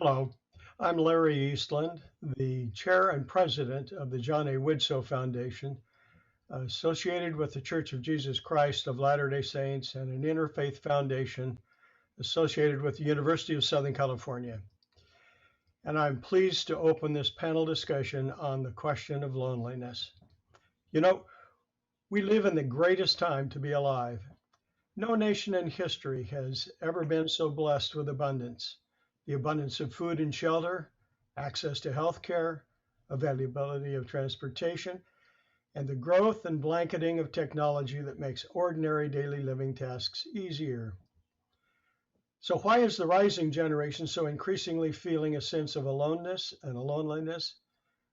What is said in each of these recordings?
Hello, I'm Larry Eastland, the chair and president of the John A. Widsoe Foundation, associated with the Church of Jesus Christ of Latter-day Saints and an interfaith foundation associated with the University of Southern California. And I'm pleased to open this panel discussion on the question of loneliness. You know, we live in the greatest time to be alive. No nation in history has ever been so blessed with abundance. The abundance of food and shelter, access to health care, availability of transportation, and the growth and blanketing of technology that makes ordinary daily living tasks easier. So why is the rising generation so increasingly feeling a sense of aloneness and loneliness,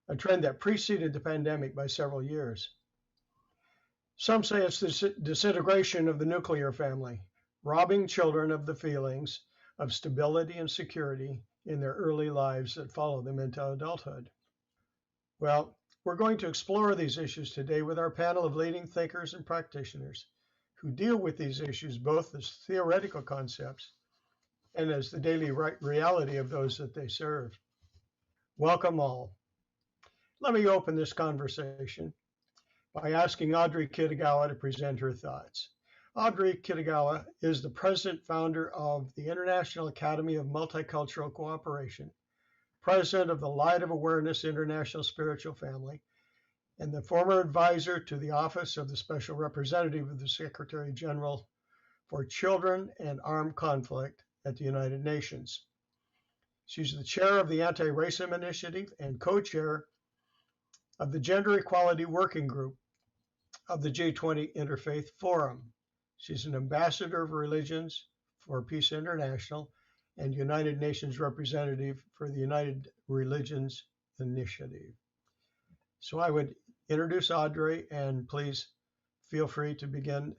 a trend that preceded the pandemic by several years? Some say it's the disintegration of the nuclear family, robbing children of the feelings of stability and security in their early lives that follow them into adulthood. Well, we're going to explore these issues today with our panel of leading thinkers and practitioners who deal with these issues both as theoretical concepts and as the daily reality of those that they serve. Welcome all. Let me open this conversation by asking Audrey Kitagawa to present her thoughts. Audrey Kitagawa is the president founder of the International Academy of Multicultural Cooperation, president of the Light of Awareness International Spiritual Family, and the former advisor to the Office of the Special Representative of the Secretary General for Children and Armed Conflict at the United Nations. She's the chair of the Anti-Racism Initiative and co-chair of the Gender Equality Working Group of the G20 Interfaith Forum. She's an ambassador of Religions for Peace International and United Nations representative for the United Religions Initiative. So I would introduce Audrey, and please feel free to begin.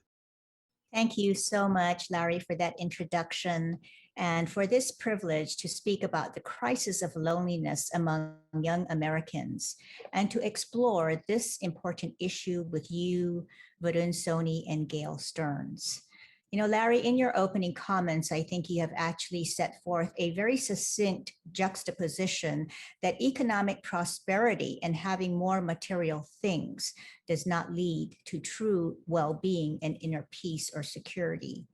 Thank you so much, Larry, for that introduction and for this privilege to speak about the crisis of loneliness among young Americans and to explore this important issue with you, Varun Soni, and Gail Stearns. You know, Larry, in your opening comments, I think you have actually set forth a very succinct juxtaposition that economic prosperity and having more material things does not lead to true well-being and inner peace or security.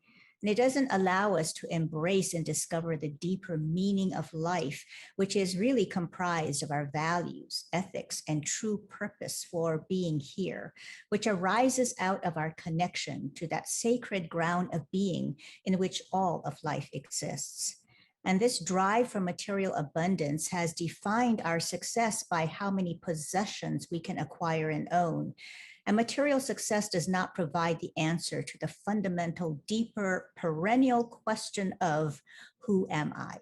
And it doesn't allow us to embrace and discover the deeper meaning of life, which is really comprised of our values, ethics, and true purpose for being here, which arises out of our connection to that sacred ground of being in which all of life exists. And this drive for material abundance has defined our success by how many possessions we can acquire and own. And material success does not provide the answer to the fundamental, deeper, perennial question of who am I?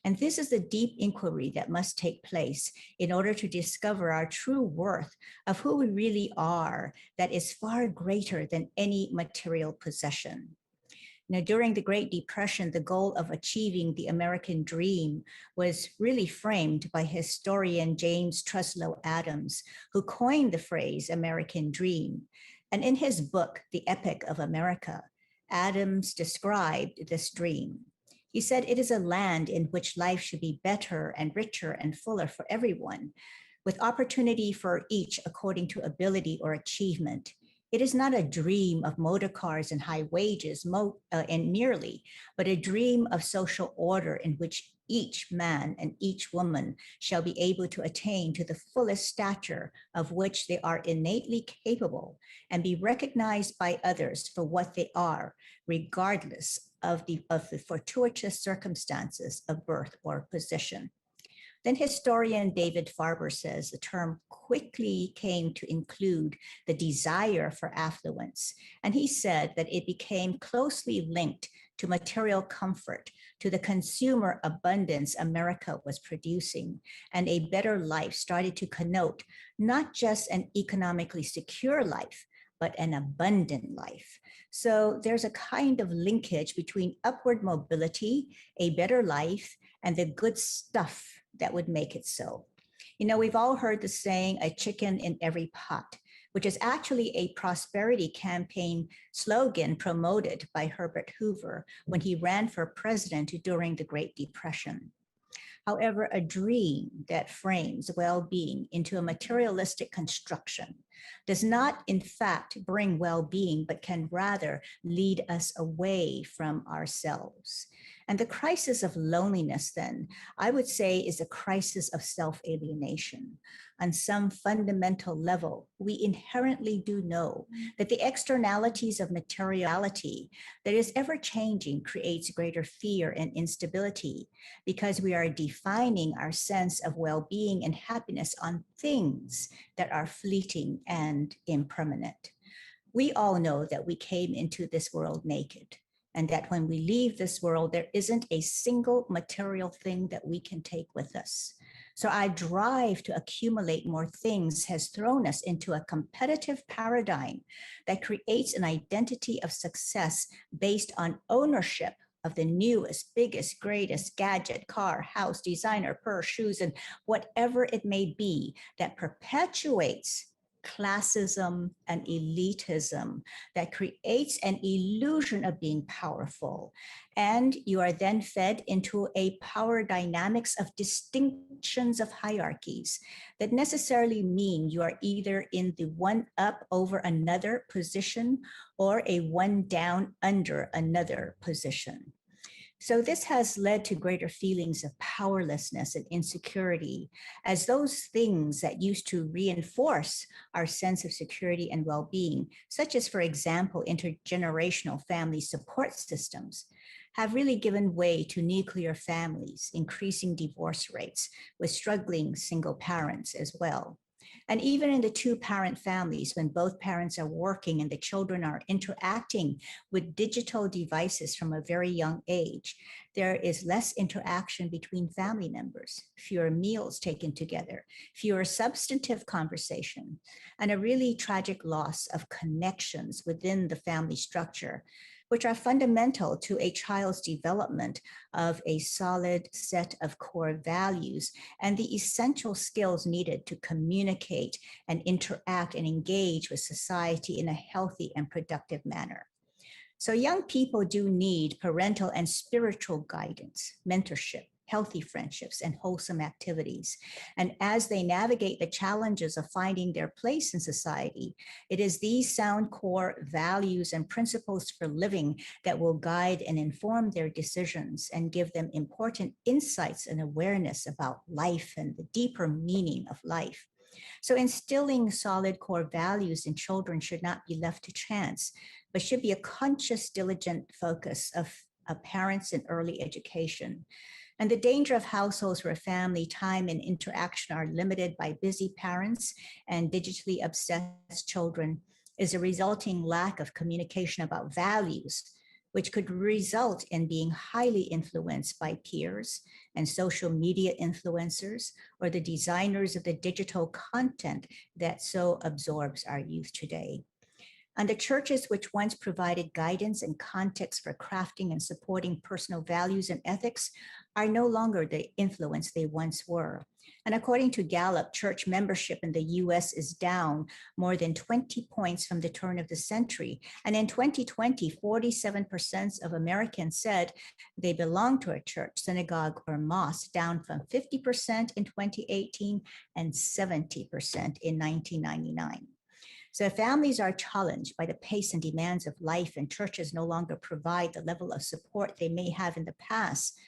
And this is the deep inquiry that must take place in order to discover our true worth of who we really are, that is far greater than any material possession. Now, during the Great Depression, the goal of achieving the American dream was really framed by historian James Truslow Adams, who coined the phrase American dream. And in his book, The Epic of America, Adams described this dream. He said, "It is a land in which life should be better and richer and fuller for everyone, with opportunity for each according to ability or achievement. It is not a dream of motor cars and high wages and merely, but a dream of social order in which each man and each woman shall be able to attain to the fullest stature of which they are innately capable and be recognized by others for what they are, regardless of the fortuitous circumstances of birth or position." Then historian David Farber says the term quickly came to include the desire for affluence. And he said that it became closely linked to material comfort, to the consumer abundance America was producing, and a better life started to connote not just an economically secure life, but an abundant life. So there's a kind of linkage between upward mobility, a better life, and the good stuff that would make it so. You know, we've all heard the saying, a chicken in every pot, which is actually a prosperity campaign slogan promoted by Herbert Hoover when he ran for president during the Great Depression. However, a dream that frames well-being into a materialistic construction does not, in fact, bring well-being, but can rather lead us away from ourselves. And the crisis of loneliness, then, I would say, is a crisis of self-alienation. On some fundamental level, we inherently do know that the externalities of materiality that is ever changing creates greater fear and instability because we are defining our sense of well-being and happiness on things that are fleeting and impermanent. We all know that we came into this world naked, and that when we leave this world, there isn't a single material thing that we can take with us. So our drive to accumulate more things has thrown us into a competitive paradigm that creates an identity of success based on ownership of the newest, biggest, greatest gadget, car, house, designer, purse, shoes, and whatever it may be that perpetuates classism and elitism that creates an illusion of being powerful. And you are then fed into a power dynamics of distinctions of hierarchies that necessarily mean you are either in the one up over another position or a one down under another position. So this has led to greater feelings of powerlessness and insecurity as those things that used to reinforce our sense of security and well-being, such as, for example, intergenerational family support systems, have really given way to nuclear families, increasing divorce rates with struggling single parents as well. And even in the two-parent families, when both parents are working and the children are interacting with digital devices from a very young age, there is less interaction between family members, fewer meals taken together, fewer substantive conversation, and a really tragic loss of connections within the family structure, which are fundamental to a child's development of a solid set of core values and the essential skills needed to communicate and interact and engage with society in a healthy and productive manner. So young people do need parental and spiritual guidance, mentorship, healthy friendships, and wholesome activities. And as they navigate the challenges of finding their place in society, it is these sound core values and principles for living that will guide and inform their decisions and give them important insights and awareness about life and the deeper meaning of life. So instilling solid core values in children should not be left to chance, but should be a conscious, diligent focus of parents in early education. And the danger of households where family time and interaction are limited by busy parents and digitally obsessed children is a resulting lack of communication about values, which could result in being highly influenced by peers and social media influencers or the designers of the digital content that so absorbs our youth today. And the churches which once provided guidance and context for crafting and supporting personal values and ethics are no longer the influence they once were. And according to Gallup, church membership in the US is down more than 20 points from the turn of the century. And in 2020, 47% of Americans said they belong to a church, synagogue, or mosque, down from 50% in 2018 and 70% in 1999. So families are challenged by the pace and demands of life, and churches no longer provide the level of support they may have in the past.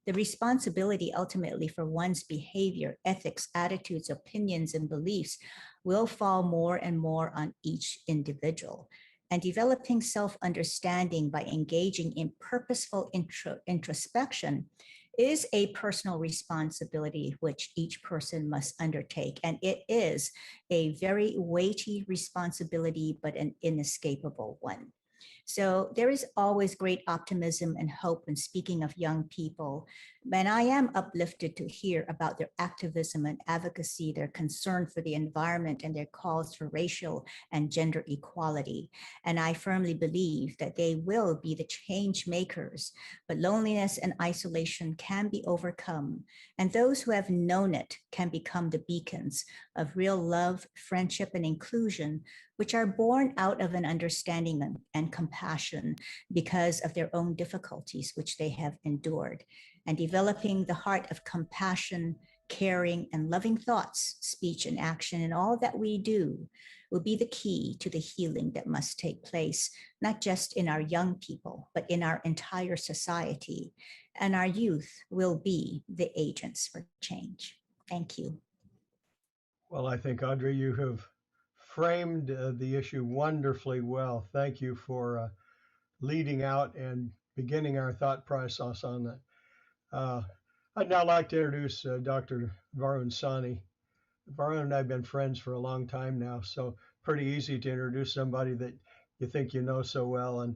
The responsibility ultimately for one's behavior, ethics, attitudes, opinions, and beliefs will fall more and more on each individual. And developing self-understanding by engaging in purposeful introspection is a personal responsibility which each person must undertake. And it is a very weighty responsibility, but an inescapable one. So there is always great optimism and hope when speaking of young people. And I am uplifted to hear about their activism and advocacy, their concern for the environment, and their calls for racial and gender equality. And I firmly believe that they will be the change makers, but loneliness and isolation can be overcome. And those who have known it can become the beacons of real love, friendship, and inclusion, which are born out of an understanding and compassion because of their own difficulties, which they have endured, and developing the heart of compassion, caring, and loving thoughts, speech, and action in all that we do will be the key to the healing that must take place, not just in our young people, but in our entire society. And our youth will be the agents for change. Thank you. Well, I think, Audrey, you have framed the issue wonderfully well. Thank you for leading out and beginning our thought process on that. Uh, I'd now like to introduce Dr. Varun Sani. Varun and I have been friends for a long time now, so pretty easy to introduce somebody that you think you know so well. And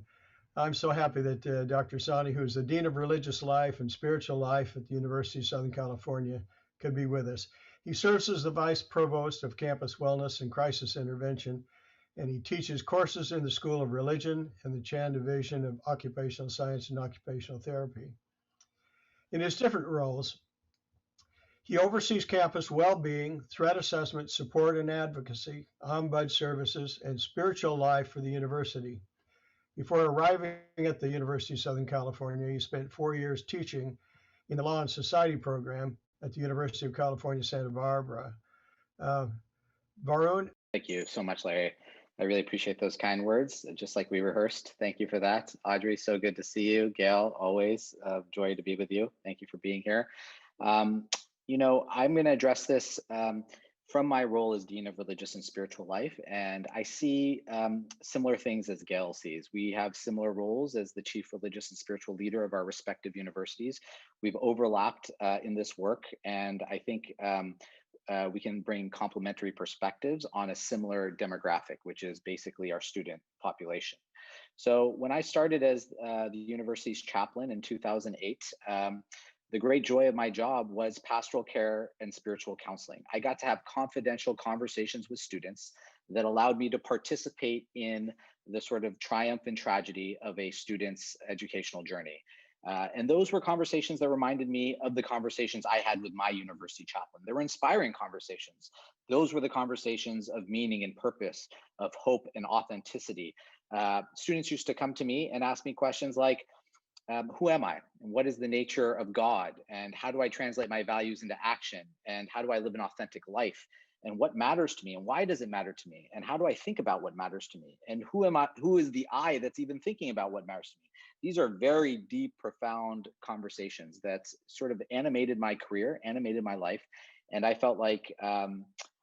I'm so happy that Dr. Sani, who's the Dean of Religious Life and Spiritual Life at the University of Southern California, could be with us. He serves as the Vice Provost of Campus Wellness and Crisis Intervention, and he teaches courses in the School of Religion and the Chan Division of Occupational Science and Occupational Therapy. In his different roles, he oversees campus well-being, threat assessment, support and advocacy, ombud services, and spiritual life for the university. Before arriving at the University of Southern California, he spent 4 years teaching in the Law and Society program at the University of California, Santa Barbara. Varun. Thank you so much, Larry. I really appreciate those kind words, just like we rehearsed. Thank you for that. Audrey, so good to see you. Gail, always a joy to be with you. Thank you for being here. You know, I'm going to address this from my role as Dean of Religious and Spiritual Life, and I see similar things as Gail sees. We have similar roles as the Chief Religious and Spiritual Leader of our respective universities. We've overlapped in this work, and I think we can bring complementary perspectives on a similar demographic, which is basically our student population. So when I started as the university's chaplain in 2008, the great joy of my job was pastoral care and spiritual counseling. I got to have confidential conversations with students that allowed me to participate in the sort of triumph and tragedy of a student's educational journey. And those were conversations that reminded me of the conversations I had with my university chaplain. They were inspiring conversations. Those were the conversations of meaning and purpose, of hope and authenticity. Students used to come to me and ask me questions like, who am I? And what is the nature of God? And how do I translate my values into action? And how do I live an authentic life? And what matters to me? And why does it matter to me? And how do I think about what matters to me? And who am I? Who is the I that's even thinking about what matters to me? These are very deep, profound conversations that sort of animated my career, animated my life. And I felt like I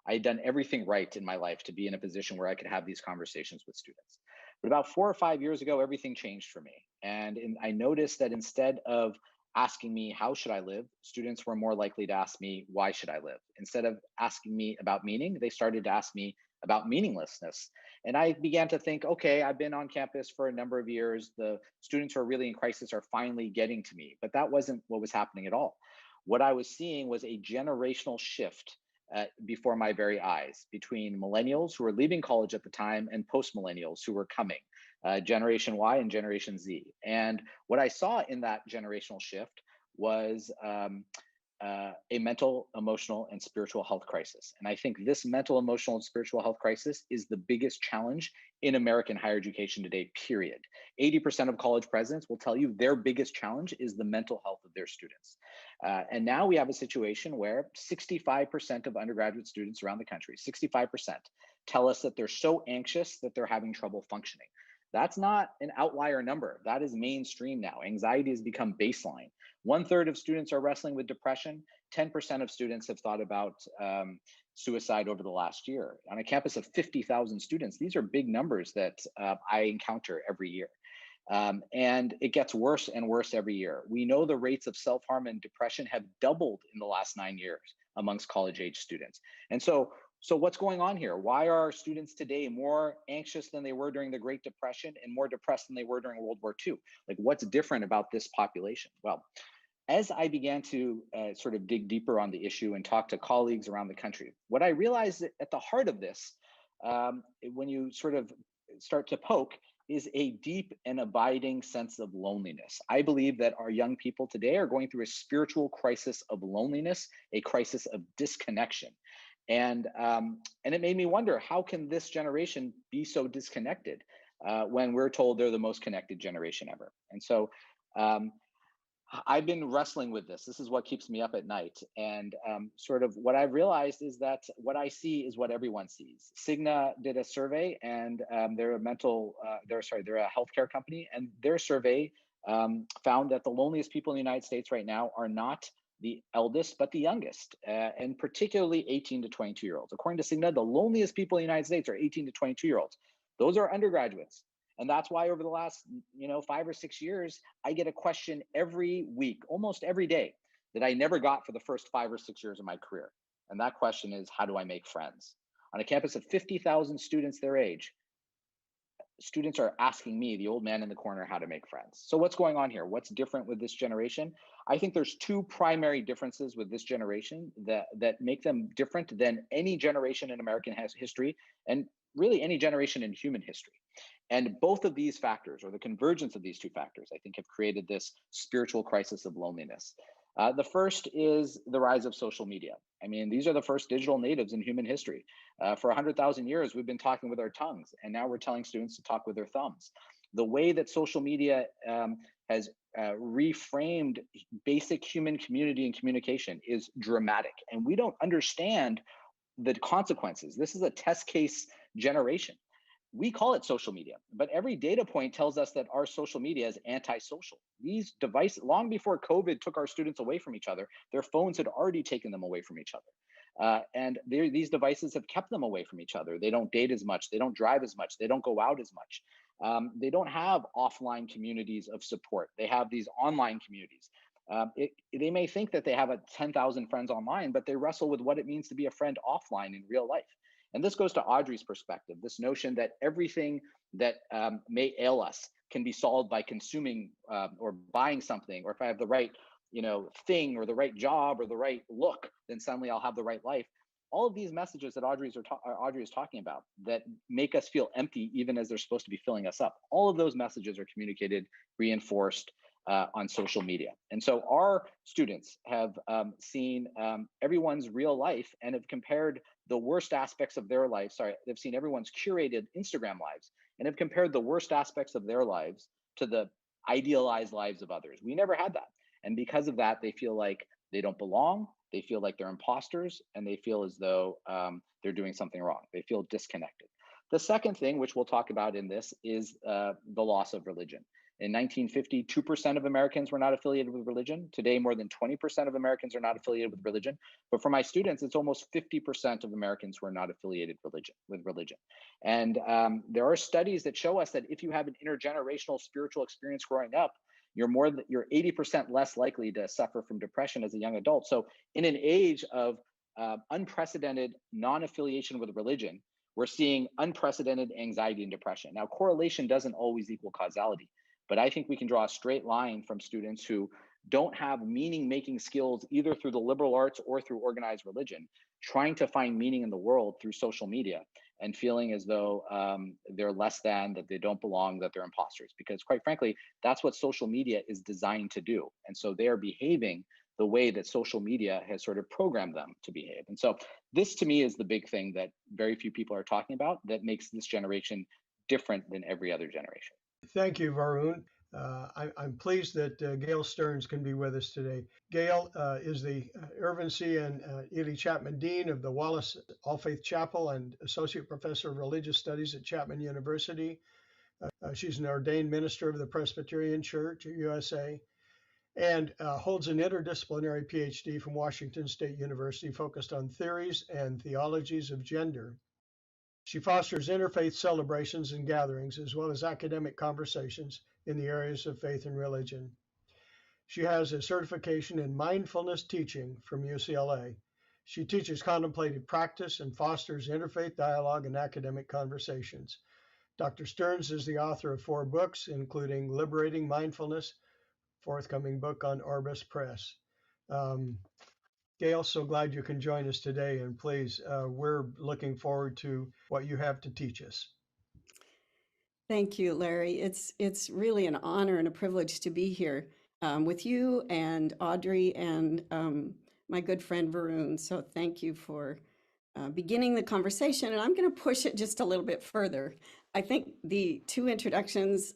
had done everything right in my life to be in a position where I could have these conversations with students. But about 4 or 5 years ago, everything changed for me. And I noticed that instead of asking me, how should I live? Students were more likely to ask me, why should I live? Instead of asking me about meaning, they started to ask me about meaninglessness. And I began to think, okay, I've been on campus for a number of years. The students who are really in crisis are finally getting to me. But that wasn't what was happening at all. What I was seeing was a generational shift before my very eyes between millennials who were leaving college at the time and post-millennials who were coming, Generation Y and Generation Z. And what I saw in that generational shift was a mental, emotional, and spiritual health crisis. And I think this mental, emotional, and spiritual health crisis is the biggest challenge in American higher education today, period. 80% of college presidents will tell you their biggest challenge is the mental health of their students. And now we have a situation where 65% of undergraduate students around the country, 65%, tell us that they're so anxious that they're having trouble functioning. That's not an outlier number. That is mainstream now. Anxiety has become baseline. 1/3 of students are wrestling with depression. 10% of students have thought about suicide over the last year. On a campus of 50,000 students, these are big numbers that I encounter every year. And it gets worse and worse every year. We know the rates of self-harm and depression have doubled in the last 9 years amongst college-age students. And so what's going on here? Why are our students today more anxious than they were during the Great Depression and more depressed than they were during World War II? Like, what's different about this population? Well, as I began to sort of dig deeper on the issue and talk to colleagues around the country, what I realized at the heart of this, when you sort of start to poke, is a deep and abiding sense of loneliness. I believe that our young people today are going through a spiritual crisis of loneliness, a crisis of disconnection. And it made me wonder, how can this generation be so disconnected when we're told they're the most connected generation ever? And so um, I've been wrestling with this. This is what keeps me up at night. And sort of what I've realized is that what I see is what everyone sees. Cigna did a survey, and they're they're a healthcare company, and their survey found that the loneliest people in the United States right now are not the eldest, but the youngest, and particularly 18 to 22-year-olds. According to Cigna, the loneliest people in the United States are 18 to 22-year-olds. Those are undergraduates. And that's why over the last 5 or 6 years, I get a question every week, almost every day, that I never got for the first 5 or 6 years of my career. And that question is, how do I make friends? On a campus of 50,000 students their age, students are asking me, the old man in the corner, how to make friends. So what's going on here? What's different with this generation? I think there's two primary differences with this generation that make them different than any generation in American history, and really any generation in human history. And both of these factors, or the convergence of these two factors, I think have created this spiritual crisis of loneliness. The first is the rise of social media. I mean, these are the first digital natives in human history. For 100,000 years, we've been talking with our tongues, and now we're telling students to talk with their thumbs. The way that social media has reframed basic human community and communication is dramatic, and we don't understand the consequences. This is a test case generation. We call it social media, but every data point tells us that our social media is antisocial. These devices, long before COVID took our students away from each other, their phones had already taken them away from each other. And these devices have kept them away from each other. They don't date as much. They don't drive as much. They don't go out as much. They don't have offline communities of support. They have these online communities. They may think that they have 10,000 friends online, but they wrestle with what it means to be a friend offline in real life. And this goes to Audrey's perspective, this notion that everything that may ail us can be solved by consuming or buying something, or if I have the right thing or the right job or the right look, then suddenly I'll have the right life. All of these messages that Audrey is talking about that make us feel empty even as they're supposed to be filling us up, all of those messages are communicated, reinforced on social media. And so our students have seen everyone's real life and have compared the worst aspects of their life. They've seen everyone's curated Instagram lives and have compared the worst aspects of their lives to the idealized lives of others. We never had that. And because of that, they feel like they don't belong. They feel like they're imposters, and they feel as though they're doing something wrong. They feel disconnected. The second thing, which we'll talk about in this, is the loss of religion. In 1950, 2% of Americans were not affiliated with religion. Today, more than 20% of Americans are not affiliated with religion. But for my students, it's almost 50% of Americans who are not affiliated with religion. And there are studies that show us that if you have an intergenerational spiritual experience growing up, you're 80% less likely to suffer from depression as a young adult. So in an age of unprecedented non-affiliation with religion, we're seeing unprecedented anxiety and depression. Now, correlation doesn't always equal causality, but I think we can draw a straight line from students who don't have meaning-making skills either through the liberal arts or through organized religion, trying to find meaning in the world through social media and feeling as though they're less than, that they don't belong, that they're imposters. Because quite frankly, that's what social media is designed to do. And so they are behaving the way that social media has sort of programmed them to behave. And so this to me is the big thing that very few people are talking about that makes this generation different than every other generation. Thank you, Varun. I'm pleased that Gail Stearns can be with us today. Gail is the Irvin C. and Ely Chapman Dean of the Wallace All Faith Chapel and Associate Professor of Religious Studies at Chapman University. She's an ordained minister of the Presbyterian Church USA and holds an interdisciplinary PhD from Washington State University focused on theories and theologies of gender. She fosters interfaith celebrations and gatherings, as well as academic conversations in the areas of faith and religion. She has a certification in mindfulness teaching from UCLA. She teaches contemplative practice and fosters interfaith dialogue and academic conversations. Dr. Stearns is the author of 4 books, including Liberating Mindfulness, forthcoming book on Orbis Press. Gail, so glad you can join us today, and please, we're looking forward to what you have to teach us. Thank you, Larry. It's really an honor and a privilege to be here with you and Audrey and my good friend Varun. So thank you for beginning the conversation, and I'm going to push it just a little bit further. I think the two introductions,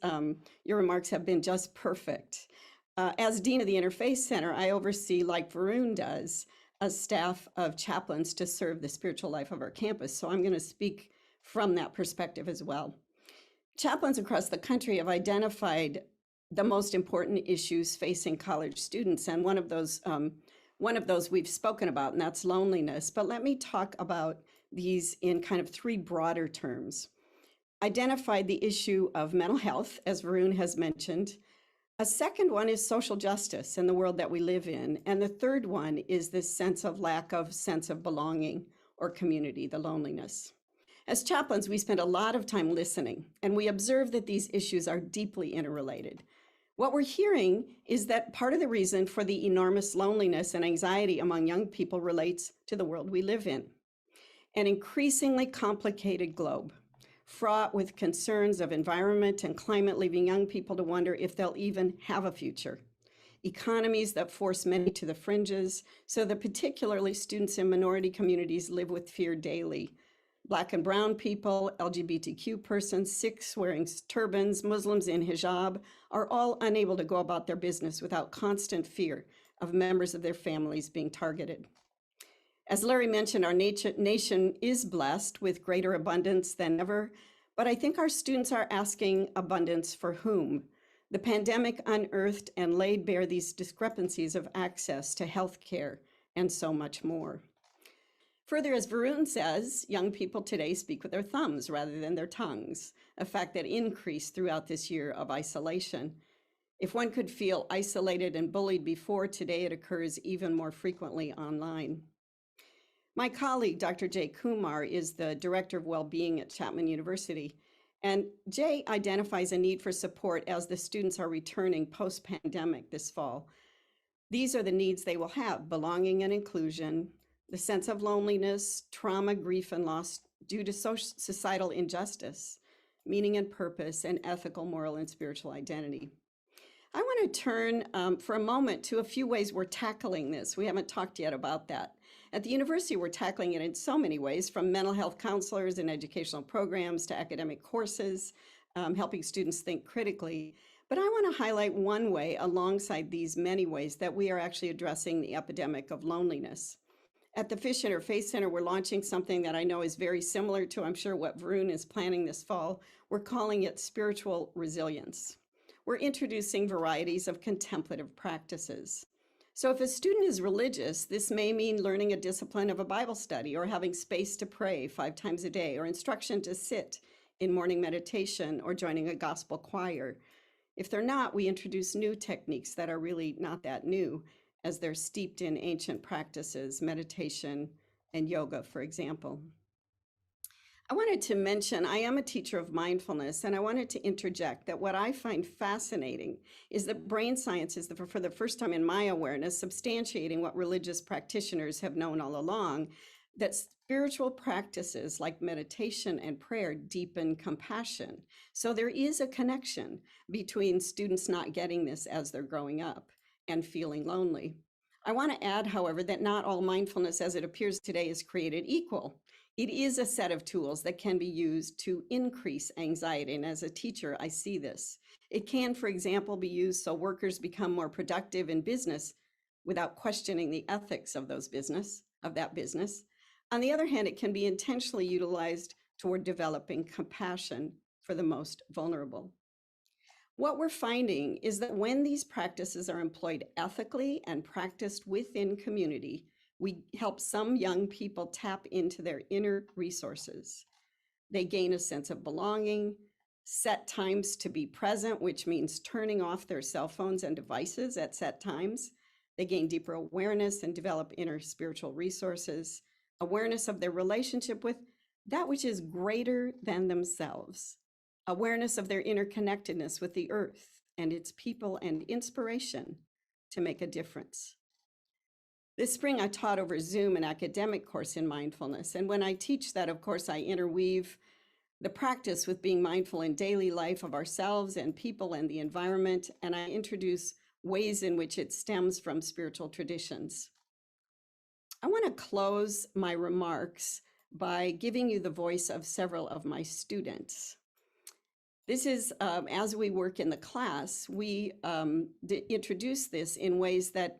your remarks have been just perfect. As Dean of the Interfaith Center, I oversee, like Varun does, a staff of chaplains to serve the spiritual life of our campus. So I'm going to speak from that perspective as well. Chaplains across the country have identified the most important issues facing college students, and one of those we've spoken about, and that's loneliness. But let me talk about these in kind of three broader terms. Identified the issue of mental health, as Varun has mentioned. A second one is social justice in the world that we live in. And the third one is this lack of sense of belonging or community, the loneliness. As chaplains, we spend a lot of time listening, and we observe that these issues are deeply interrelated. What we're hearing is that part of the reason for the enormous loneliness and anxiety among young people relates to the world we live in. An increasingly complicated globe, fraught with concerns of environment and climate, leaving young people to wonder if they'll even have a future. Economies that force many to the fringes, so that particularly students in minority communities live with fear daily. Black and brown people, LGBTQ persons, Sikhs wearing turbans, Muslims in hijab, are all unable to go about their business without constant fear of members of their families being targeted. As Larry mentioned, our nation is blessed with greater abundance than ever, but I think our students are asking abundance for whom? The pandemic unearthed and laid bare these discrepancies of access to health care and so much more. Further, as Varun says, young people today speak with their thumbs rather than their tongues, a fact that increased throughout this year of isolation. If one could feel isolated and bullied before, today it occurs even more frequently online. My colleague, Dr. Jay Kumar, is the Director of Wellbeing at Chapman University, and Jay identifies a need for support as the students are returning post-pandemic this fall. These are the needs they will have: belonging and inclusion, the sense of loneliness, trauma, grief, and loss due to societal injustice, meaning and purpose, and ethical, moral, and spiritual identity. I want to turn for a moment to a few ways we're tackling this. We haven't talked yet about that. At the university, we're tackling it in so many ways, from mental health counselors and educational programs to academic courses, helping students think critically. But I want to highlight one way alongside these many ways that we are actually addressing the epidemic of loneliness. At the Fish Interfaith Center, we're launching something that I know is very similar to, I'm sure, what Varun is planning this fall. We're calling it spiritual resilience. We're introducing varieties of contemplative practices. So if a student is religious, this may mean learning a discipline of a Bible study, or having space to pray 5 times a day, or instruction to sit in morning meditation, or joining a gospel choir. If they're not, we introduce new techniques that are really not that new, as they're steeped in ancient practices, meditation and yoga, for example. I wanted to mention, I am a teacher of mindfulness, and I wanted to interject that what I find fascinating is that brain science is, for the first time in my awareness, substantiating what religious practitioners have known all along, that spiritual practices like meditation and prayer deepen compassion. So there is a connection between students not getting this as they're growing up and feeling lonely. I want to add, however, that not all mindfulness as it appears today is created equal. It is a set of tools that can be used to increase anxiety, and as a teacher, I see this. It can, for example, be used so workers become more productive in business without questioning the ethics of that business. On the other hand, it can be intentionally utilized toward developing compassion for the most vulnerable. What we're finding is that when these practices are employed ethically and practiced within community, we help some young people tap into their inner resources. They gain a sense of belonging, set times to be present, which means turning off their cell phones and devices at set times. They gain deeper awareness and develop inner spiritual resources, awareness of their relationship with that which is greater than themselves, awareness of their interconnectedness with the earth and its people, and inspiration to make a difference. This spring, I taught over Zoom an academic course in mindfulness. And when I teach that, of course, I interweave the practice with being mindful in daily life of ourselves and people and the environment. And I introduce ways in which it stems from spiritual traditions. I want to close my remarks by giving you the voice of several of my students. This is, as we work in the class, we introduce this in ways that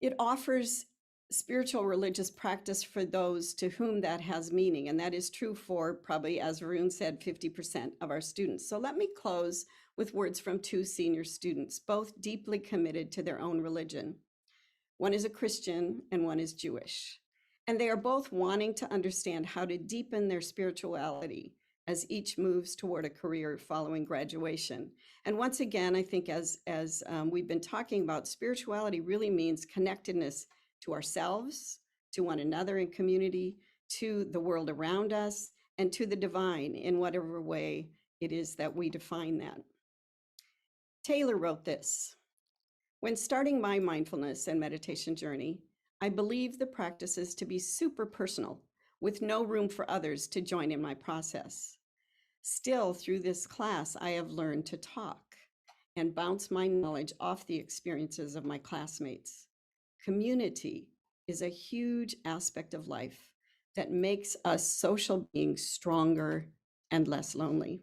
it offers spiritual religious practice for those to whom that has meaning. And that is true for probably, as Varun said, 50% of our students. So let me close with words from two senior students, both deeply committed to their own religion. One is a Christian and one is Jewish. And they are both wanting to understand how to deepen their spirituality as each moves toward a career following graduation. And once again, I think as we've been talking about, spirituality really means connectedness to ourselves, to one another in community, to the world around us, and to the divine in whatever way it is that we define that. Taylor wrote this: "When starting my mindfulness and meditation journey, I believe the practices to be super personal, with no room for others to join in my process. Still, through this class, I have learned to talk and bounce my knowledge off the experiences of my classmates. Community is a huge aspect of life that makes us social beings stronger and less lonely."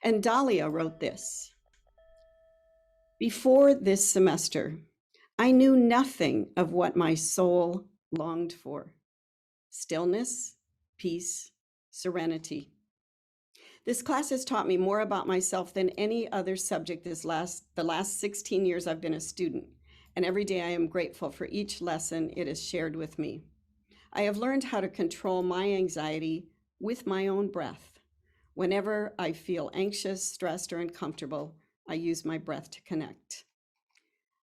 And Dahlia wrote this: "Before this semester, I knew nothing of what my soul longed for: stillness, peace, serenity. This class has taught me more about myself than any other subject the last 16 years I've been a student, and every day I am grateful for each lesson it has shared with me. I have learned how to control my anxiety with my own breath. Whenever I feel anxious, stressed, or uncomfortable, I use my breath to connect.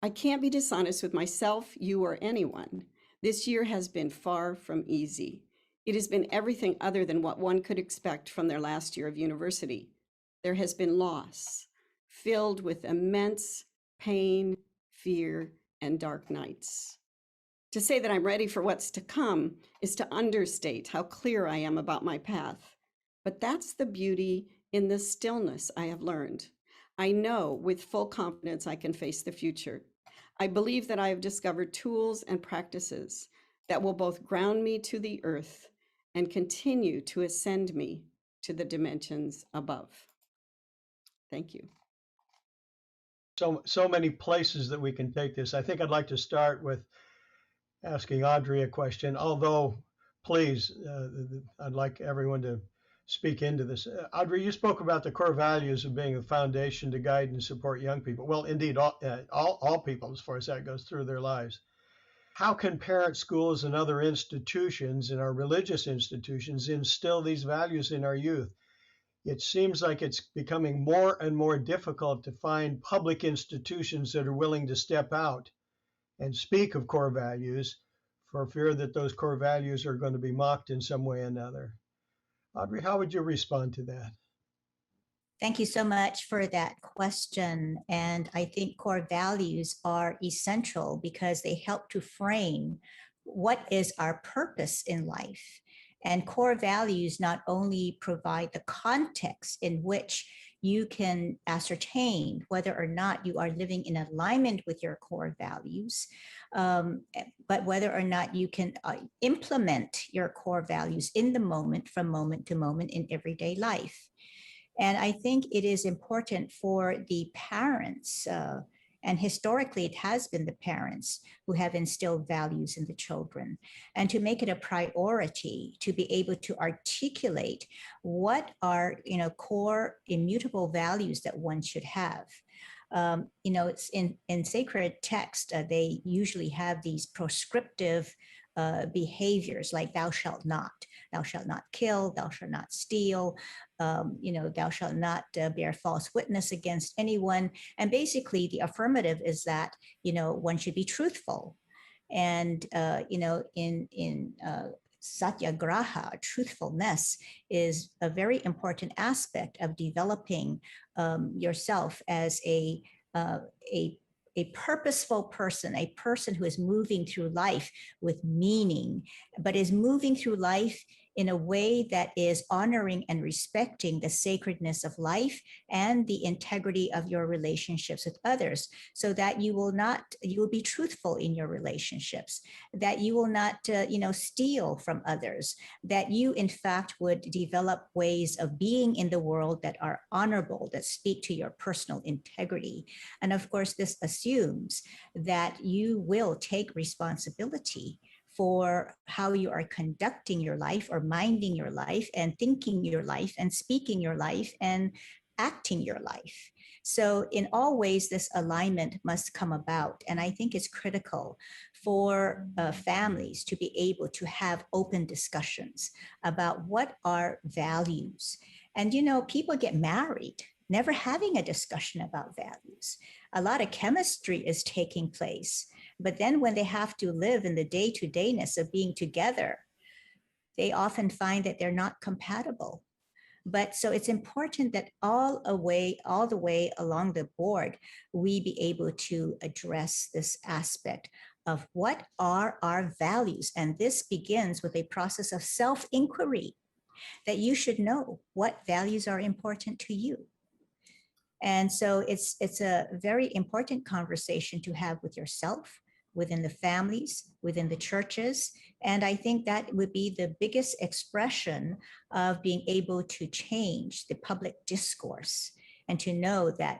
I can't be dishonest with myself, you, or anyone. This year has been far from easy. It has been everything other than what one could expect from their last year of university. There has been loss, filled with immense pain, fear, and dark nights. To say that I'm ready for what's to come is to understate how clear I am about my path. But that's the beauty in the stillness I have learned. I know with full confidence I can face the future. I believe that I have discovered tools and practices that will both ground me to the earth and continue to ascend me to the dimensions above." Thank you. So many places that we can take this. I think I'd like to start with asking Audrey a question, although please, I'd like everyone to speak into this. Audrey, you spoke about the core values of being a foundation to guide and support young people. Well, indeed, all people, as far as that goes, through their lives. How can parents, schools, and other institutions, and our religious institutions, instill these values in our youth? It seems like it's becoming more and more difficult to find public institutions that are willing to step out and speak of core values for fear that those core values are going to be mocked in some way or another. Audrey, how would you respond to that? Thank you so much for that question. And I think core values are essential because they help to frame what is our purpose in life. And core values not only provide the context in which you can ascertain whether or not you are living in alignment with your core values, but whether or not you can implement your core values in the moment, from moment to moment in everyday life. And I think it is important for the parents, and historically it has been the parents who have instilled values in the children, and to make it a priority to be able to articulate what are, core immutable values that one should have. It's in sacred text, they usually have these prescriptive behaviors like thou shalt not kill, thou shalt not steal, thou shalt not bear false witness against anyone. And basically the affirmative is that, one should be truthful. And, in satyagraha, truthfulness is a very important aspect of developing yourself as a purposeful person, a person who is moving through life with meaning, but is moving through life in a way that is honoring and respecting the sacredness of life and the integrity of your relationships with others, so that you will be truthful in your relationships, that you will not, steal from others, that you in fact would develop ways of being in the world that are honorable, that speak to your personal integrity. And of course, this assumes that you will take responsibility for how you are conducting your life or minding your life and thinking your life and speaking your life and acting your life. So in all ways, this alignment must come about. And I think it's critical for families to be able to have open discussions about what are values. And, people get married never having a discussion about values. A lot of chemistry is taking place. But then when they have to live in the day-to-dayness of being together, they often find that they're not compatible. But so it's important that all the way along the board, we be able to address this aspect of what are our values. And this begins with a process of self-inquiry, that you should know what values are important to you. And so it's a very important conversation to have with yourself, within the families, within the churches. And I think that would be the biggest expression of being able to change the public discourse, and to know that,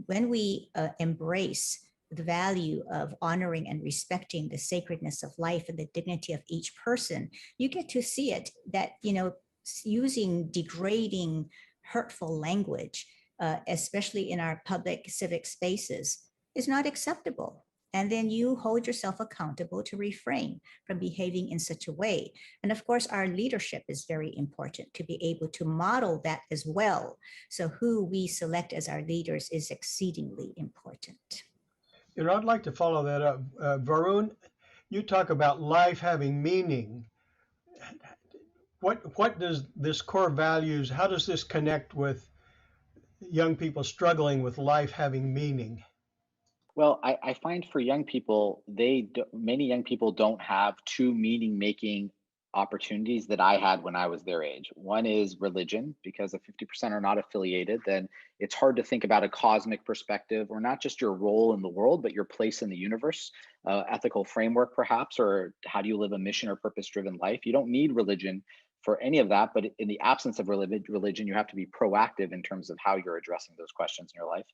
when we embrace the value of honoring and respecting the sacredness of life and the dignity of each person, you get to see it that, using degrading, hurtful language, especially in our public civic spaces, is not acceptable. And then you hold yourself accountable to refrain from behaving in such a way. And of course, our leadership is very important to be able to model that as well. So who we select as our leaders is exceedingly important. I'd like to follow that up. Varun, you talk about life having meaning. What does this core values, how does this connect with young people struggling with life having meaning? Well, I find for young people, many young people don't have two meaning-making opportunities that I had when I was their age. One is religion, because if 50% are not affiliated, then it's hard to think about a cosmic perspective, or not just your role in the world, but your place in the universe, ethical framework perhaps, or how do you live a mission or purpose-driven life. You don't need religion for any of that, but in the absence of religion, you have to be proactive in terms of how you're addressing those questions in your life.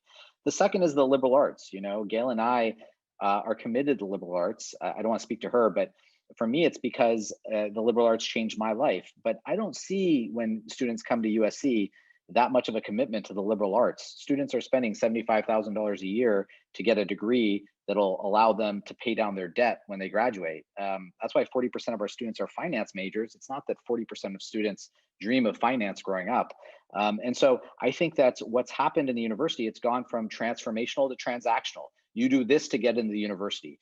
The second is the liberal arts. Gail and I are committed to liberal arts. I don't want to speak to her, but for me, it's because the liberal arts changed my life. But I don't see, when students come to USC, that much of a commitment to the liberal arts. Students are spending $75,000 a year to get a degree that'll allow them to pay down their debt when they graduate. That's why 40% of our students are finance majors. It's not that 40% of students dream of finance growing up. And so I think that's what's happened in the university. It's gone from transformational to transactional. You do this to get into the university.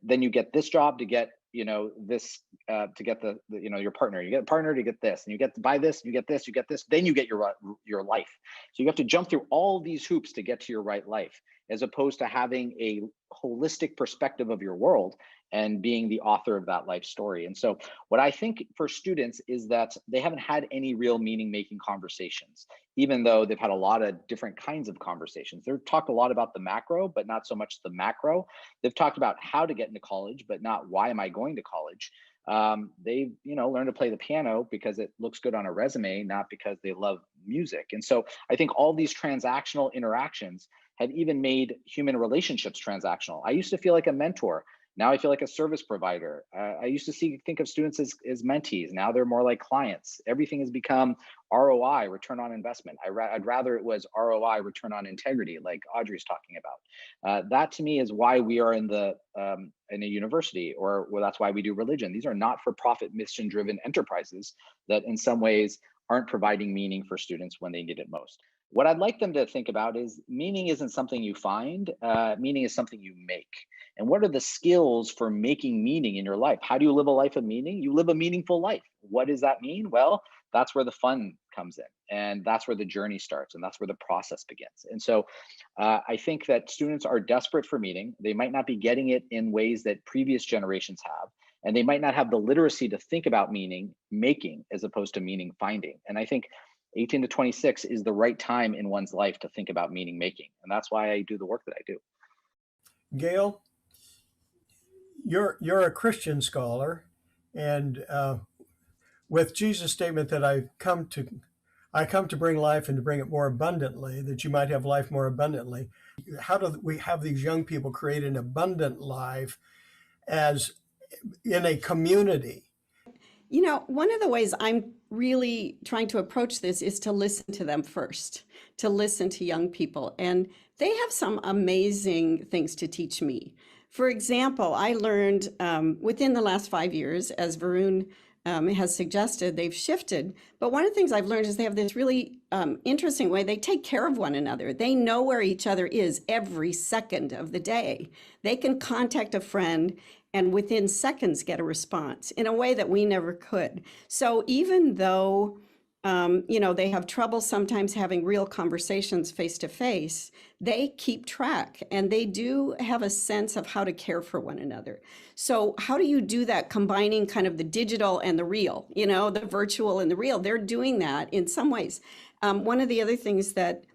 Then you get this job to get this to get your partner. You get a partner to get this, and you get to buy this, you get this, you get this, then you get your life. So you have to jump through all these hoops to get to your right life, as opposed to having a holistic perspective of your world and being the author of that life story. And so what I think for students is that they haven't had any real meaning-making conversations, even though they've had a lot of different kinds of conversations. They've talked a lot about the macro, but not so much the macro. They've talked about how to get into college, but not why am I going to college. They've learned to play the piano because it looks good on a resume, not because they love music. And so I think all these transactional interactions have even made human relationships transactional. I used to feel like a mentor. Now I feel like a service provider. I used to think of students as mentees. Now they're more like clients. Everything has become ROI, return on investment. I'd rather it was ROI, return on integrity, like Audrey's talking about. That to me is why we are in a university, or that's why we do religion. These are not-for-profit, mission-driven enterprises that in some ways aren't providing meaning for students when they need it most. What I'd like them to think about is meaning isn't something you find, meaning is something you make. And what are the skills for making meaning in your life? How do you live a life of meaning? You live a meaningful life. What does that mean? Well, that's where the fun comes in, and that's where the journey starts, and that's where the process begins. And so I think that students are desperate for meaning. They might not be getting it in ways that previous generations have. and they might not have the literacy to think about meaning making as opposed to meaning finding. And I think 18 to 26 is the right time in one's life to think about meaning making. And that's why I do the work that I do. Gail, you're a Christian scholar, and with Jesus' statement that I come to bring life and to bring it more abundantly, that you might have life more abundantly. How do we have these young people create an abundant life as in a community? You know, one of the ways I'm really trying to approach this is to listen to them first, to listen to young people. And they have some amazing things to teach me. For example, I learned within the last 5 years, as Varun has suggested, they've shifted. But one of the things I've learned is they have this really interesting way. They take care of one another. They know where each other is every second of the day. They can contact a friend and within seconds get a response in a way that we never could. So even though they have trouble sometimes having real conversations face to face, they keep track and they do have a sense of how to care for one another. So how do you do that, combining kind of the digital and the real, the virtual and the real? They're doing that in some ways. One of the other things that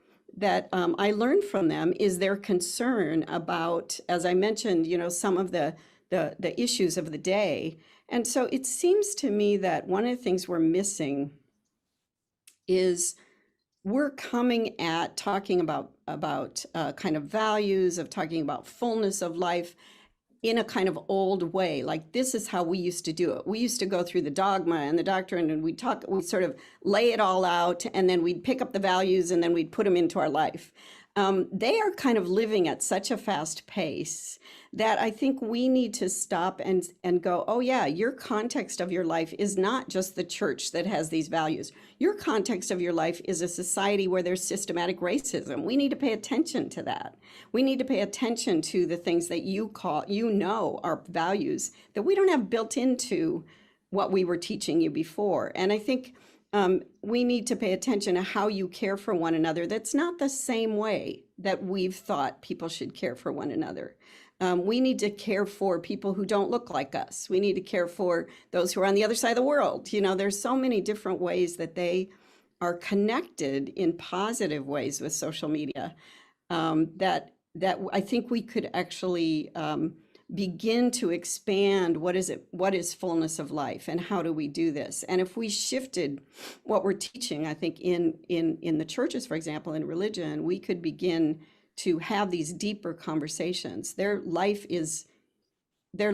I learned from them is their concern about, as I mentioned, some of the issues of the day. And so it seems to me that one of the things we're missing is we're coming at talking about kind of values, of talking about fullness of life in a kind of old way. Like, this is how we used to do it. We used to go through the dogma and the doctrine, and we'd sort of lay it all out, and then we'd pick up the values and then we'd put them into our life. They are kind of living at such a fast pace that I think we need to stop and go, oh yeah, your context of your life is not just the church that has these values. Your context of your life is a society where there's systematic racism. We need to pay attention to that. We need to pay attention to the things that are values that we don't have built into what we were teaching you before. And I think we need to pay attention to how you care for one another. That's not the same way that we've thought people should care for one another. We need to care for people who don't look like us. We need to care for those who are on the other side of the world. There's so many different ways that they are connected in positive ways with social media that I think we could actually begin to expand what is fullness of life, and how do we do this? And if we shifted what we're teaching, I think in the churches, for example, in religion, we could begin to have these deeper conversations. Their life is they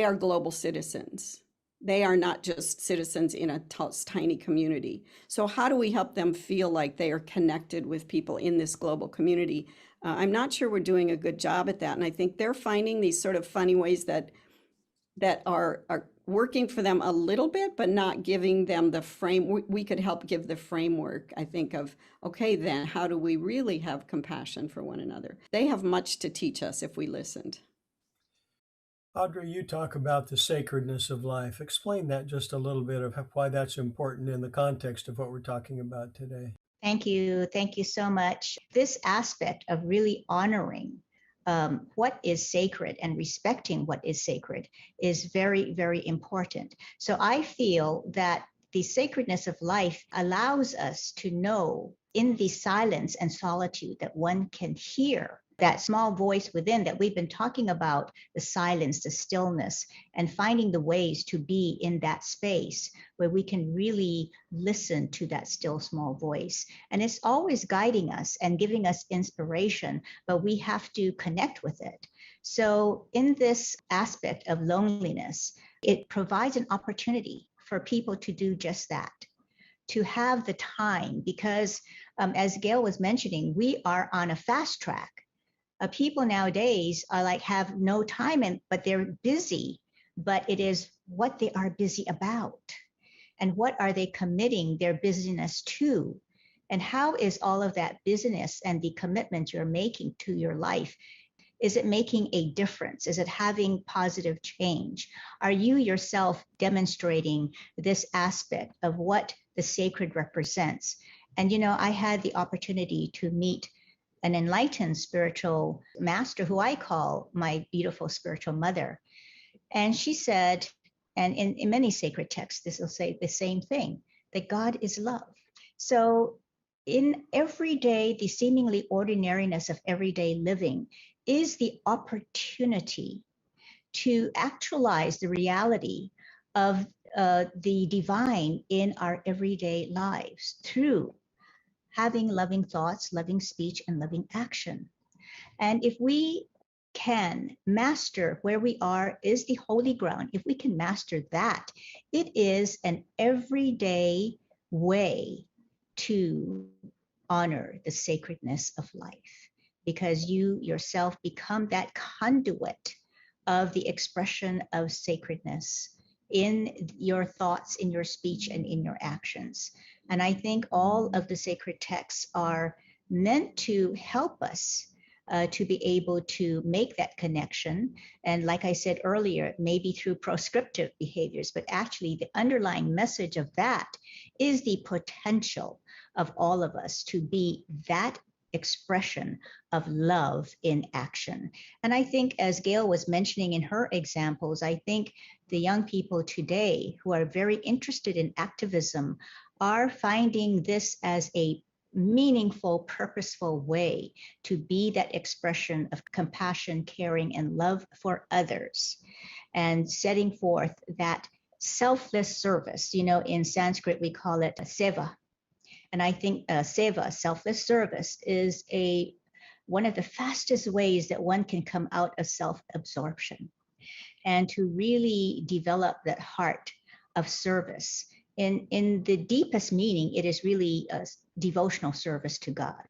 are global citizens. They are not just citizens in a tiny community. So how do we help them feel like they are connected with people in this global community? I'm not sure we're doing a good job at that. And I think they're finding these sort of funny ways that are working for them a little bit, but not giving them the frame. We could help give the framework, I think, of, okay, then how do we really have compassion for one another? They have much to teach us if we listened. Audrey, you talk about the sacredness of life. Explain that just a little bit of why that's important in the context of what we're talking about today. Thank you. Thank you so much. This aspect of really honoring what is sacred and respecting what is sacred is very, very important. So I feel that the sacredness of life allows us to know in the silence and solitude that one can hear that small voice within that we've been talking about, the silence, the stillness, and finding the ways to be in that space where we can really listen to that still small voice. And it's always guiding us and giving us inspiration, but we have to connect with it. So in this aspect of loneliness, it provides an opportunity for people to do just that, to have the time, because as Gail was mentioning, we are on a fast track. People nowadays are have no time, but they're busy, but it is what they are busy about and what are they committing their busyness to, and how is all of that busyness and the commitment you're making to your life, is it making a difference? Is it having positive change? Are you yourself demonstrating this aspect of what the sacred represents? And I had the opportunity to meet an enlightened spiritual master who I call my beautiful spiritual mother. And she said, and in many sacred texts, this will say the same thing, that God is love. So in everyday, the seemingly ordinariness of everyday living is the opportunity to actualize the reality of the divine in our everyday lives through having loving thoughts, loving speech, and loving action. And if we can master where we are is the holy ground, if we can master that, it is an everyday way to honor the sacredness of life, because you yourself become that conduit of the expression of sacredness in your thoughts, in your speech, and in your actions. And I think all of the sacred texts are meant to help us to be able to make that connection. And like I said earlier, maybe through proscriptive behaviors, but actually the underlying message of that is the potential of all of us to be that expression of love in action. And I think, as Gail was mentioning in her examples, I think the young people today who are very interested in activism are finding this as a meaningful, purposeful way to be that expression of compassion, caring, and love for others, and setting forth that selfless service. You know, in Sanskrit, we call it seva. And I think seva, selfless service, is one of the fastest ways that one can come out of self-absorption and to really develop that heart of service. In the deepest meaning, it is really a devotional service to God.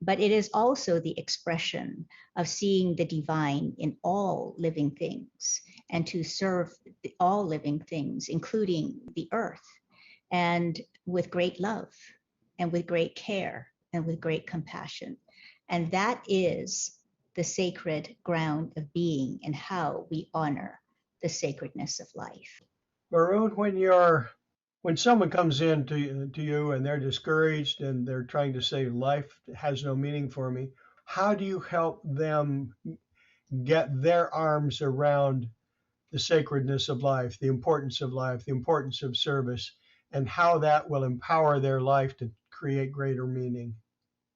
But it is also the expression of seeing the divine in all living things and to serve all living things, including the earth, and with great love and with great care and with great compassion. And that is the sacred ground of being and how we honor the sacredness of life. Maroon, when someone comes in to you and they're discouraged and they're trying to say life has no meaning for me, how do you help them get their arms around the sacredness of life, the importance of service, and how that will empower their life to create greater meaning?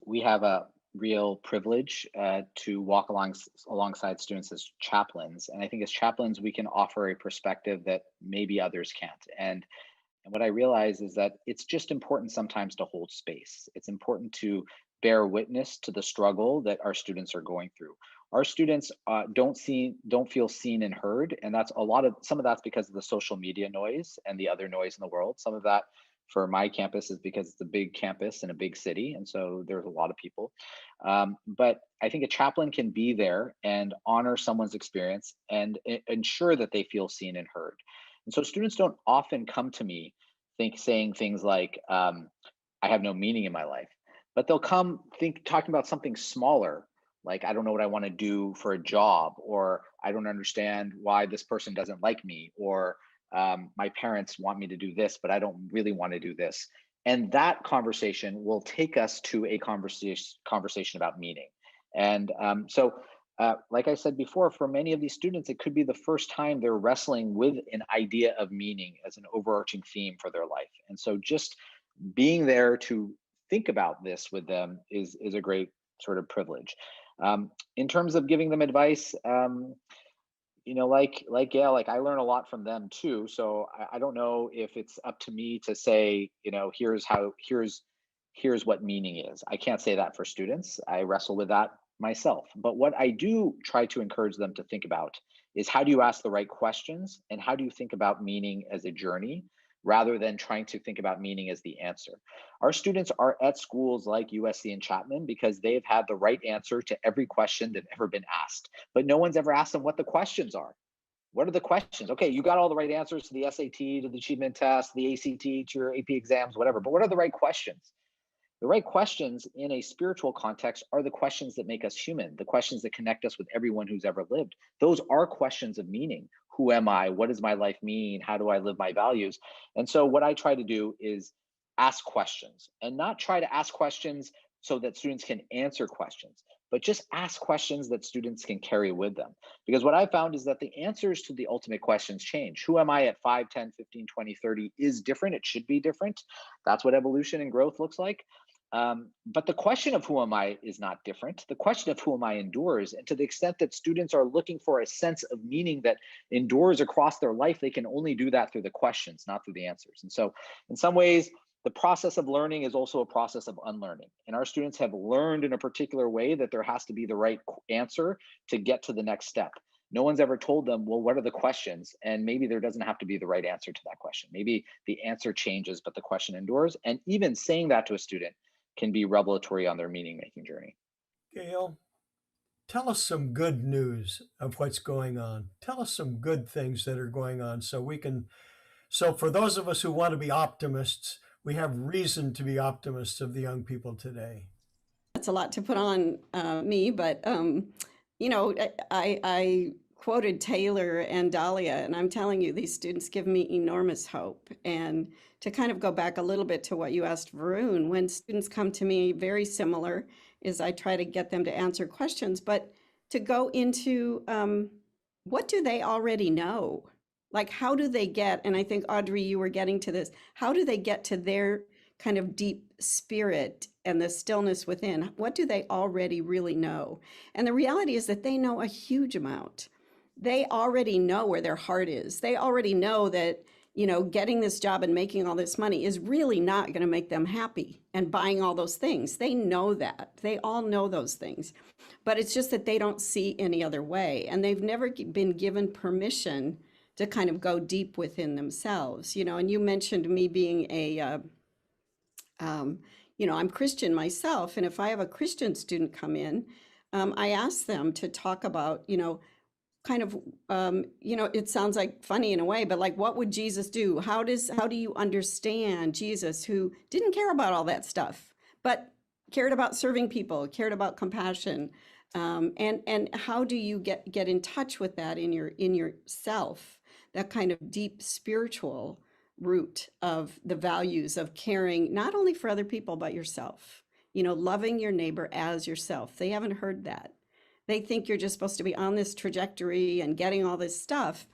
We have a real privilege to walk alongside students as chaplains. And I think as chaplains, we can offer a perspective that maybe others can't. And what I realize is that it's just important sometimes to hold space. It's important to bear witness to the struggle that our students are going through. Our students don't feel seen and heard, and some of that's because of the social media noise and the other noise in the world. Some of that for my campus is because it's a big campus in a big city, and so there's a lot of people. But I think a chaplain can be there and honor someone's experience and ensure that they feel seen and heard. And so students don't often come to me saying things like, I have no meaning in my life, but they'll come talking about something smaller, like, I don't know what I want to do for a job, or I don't understand why this person doesn't like me, or my parents want me to do this, but I don't really want to do this. And that conversation will take us to a conversation about meaning. And like I said before, for many of these students, it could be the first time they're wrestling with an idea of meaning as an overarching theme for their life. And so just being there to think about this with them is a great sort of privilege. In terms of giving them advice, like Gail, like I learn a lot from them too. So I don't know if it's up to me to say, here's what meaning is. I can't say that for students. I wrestle with that myself. But what I do try to encourage them to think about is, how do you ask the right questions, and how do you think about meaning as a journey rather than trying to think about meaning as the answer. Our students are at schools like USC and Chapman because they've had the right answer to every question that's ever been asked, but no one's ever asked them what the questions are. What are the questions? Okay, you got all the right answers to the SAT, to the achievement test, the ACT, to your AP exams, whatever, but what are the right questions? The right questions in a spiritual context are the questions that make us human, the questions that connect us with everyone who's ever lived. Those are questions of meaning. Who am I? What does my life mean? How do I live my values? And so what I try to do is ask questions, and not try to ask questions so that students can answer questions, but just ask questions that students can carry with them. Because what I found is that the answers to the ultimate questions change. Who am I at 5, 10, 15, 20, 30 is different. It should be different. That's what evolution and growth looks like. But the question of who am I is not different. The question of who am I endures. And to the extent that students are looking for a sense of meaning that endures across their life, they can only do that through the questions, not through the answers. And so in some ways, the process of learning is also a process of unlearning. And our students have learned in a particular way that there has to be the right answer to get to the next step. No one's ever told them, well, what are the questions? And maybe there doesn't have to be the right answer to that question. Maybe the answer changes, but the question endures. And even saying that to a student can be revelatory on their meaning-making journey. Gail, tell us some good news of what's going on. Tell us some good things that are going on so for those of us who want to be optimists, we have reason to be optimists of the young people today. That's a lot to put on me, but I quoted Taylor and Dahlia, and I'm telling you, these students give me enormous hope. And to kind of go back a little bit to what you asked Varun, when students come to me, very similar, is I try to get them to answer questions, but to go into what do they already know? Like, how do they get, and I think Audrey, you were getting to this, how do they get to their kind of deep spirit and the stillness within? What do they already really know? And the reality is that they know a huge amount. They already know where their heart is. They already know that, getting this job and making all this money is really not going to make them happy, and buying all those things. They know that. They all know those things. But it's just that they don't see any other way. And they've never been given permission to kind of go deep within themselves, and you mentioned me being I'm Christian myself. And if I have a Christian student come in, I ask them to talk about, it sounds like funny in a way, but like, what would Jesus do? How do you understand Jesus, who didn't care about all that stuff, but cared about serving people, cared about compassion? And how do you get in touch with that in yourself? That kind of deep spiritual root of the values of caring, not only for other people, but yourself, loving your neighbor as yourself. They haven't heard that. They think you're just supposed to be on this trajectory and getting all this stuff.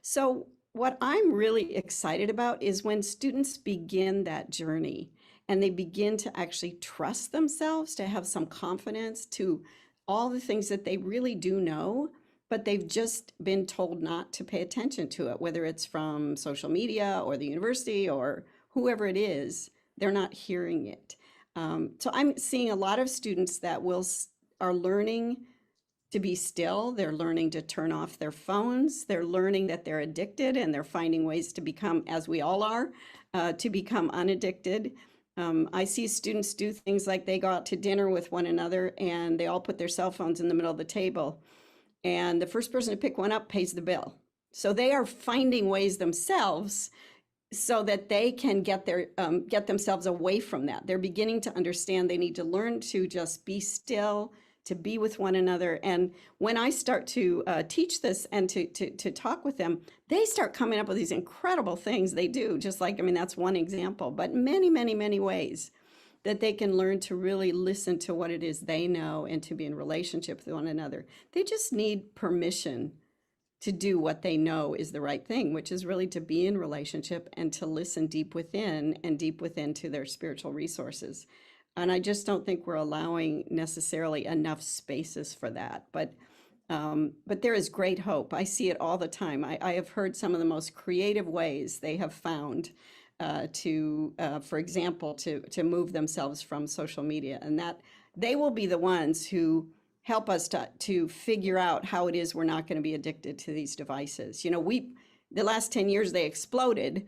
So what I'm really excited about is when students begin that journey and they begin to actually trust themselves, to have some confidence, to all the things that they really do know, but they've just been told not to pay attention to it, whether it's from social media or the university or whoever it is, they're not hearing it. So I'm seeing a lot of students that are learning to be still. They're learning to turn off their phones. They're learning that they're addicted, and they're finding ways to become, as we all are, to become unaddicted. I see students do things like they go out to dinner with one another and they all put their cell phones in the middle of the table. And the first person to pick one up pays the bill. So they are finding ways themselves so that they can get themselves away from that. They're beginning to understand they need to learn to just be still, to be with one another. And when I start to teach this and to talk with them, they start coming up with these incredible things they do. Just like, that's one example, but many, many, many ways that they can learn to really listen to what it is they know and to be in relationship with one another. They just need permission to do what they know is the right thing, which is really to be in relationship and to listen deep within to their spiritual resources. And I just don't think we're allowing necessarily enough spaces for that. But there is great hope. I see it all the time. I have heard some of the most creative ways they have found for example, to move themselves from social media, and that they will be the ones who help us to figure out how it is we're not going to be addicted to these devices. The last 10 years, they exploded.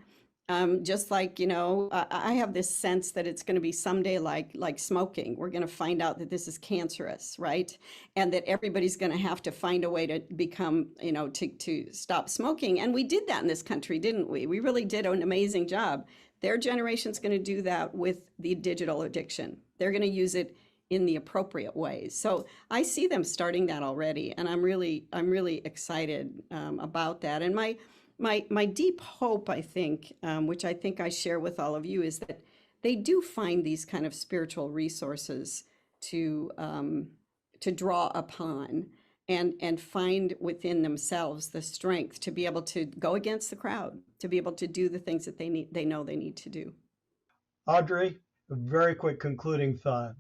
Just like, I have this sense that it's going to be someday like smoking. We're going to find out that this is cancerous, right? And that everybody's going to have to find a way to become, to stop smoking. And we did that in this country, didn't we? We really did an amazing job. Their generation's going to do that with the digital addiction. They're going to use it in the appropriate ways. So I see them starting that already. And I'm really excited about that. And my deep hope, I think, which I think I share with all of you, is they do find these kind of spiritual resources to draw upon and find within themselves the strength to be able to go against the crowd, to be able to do the things that they know they need to do. Audrey, a very quick concluding thought.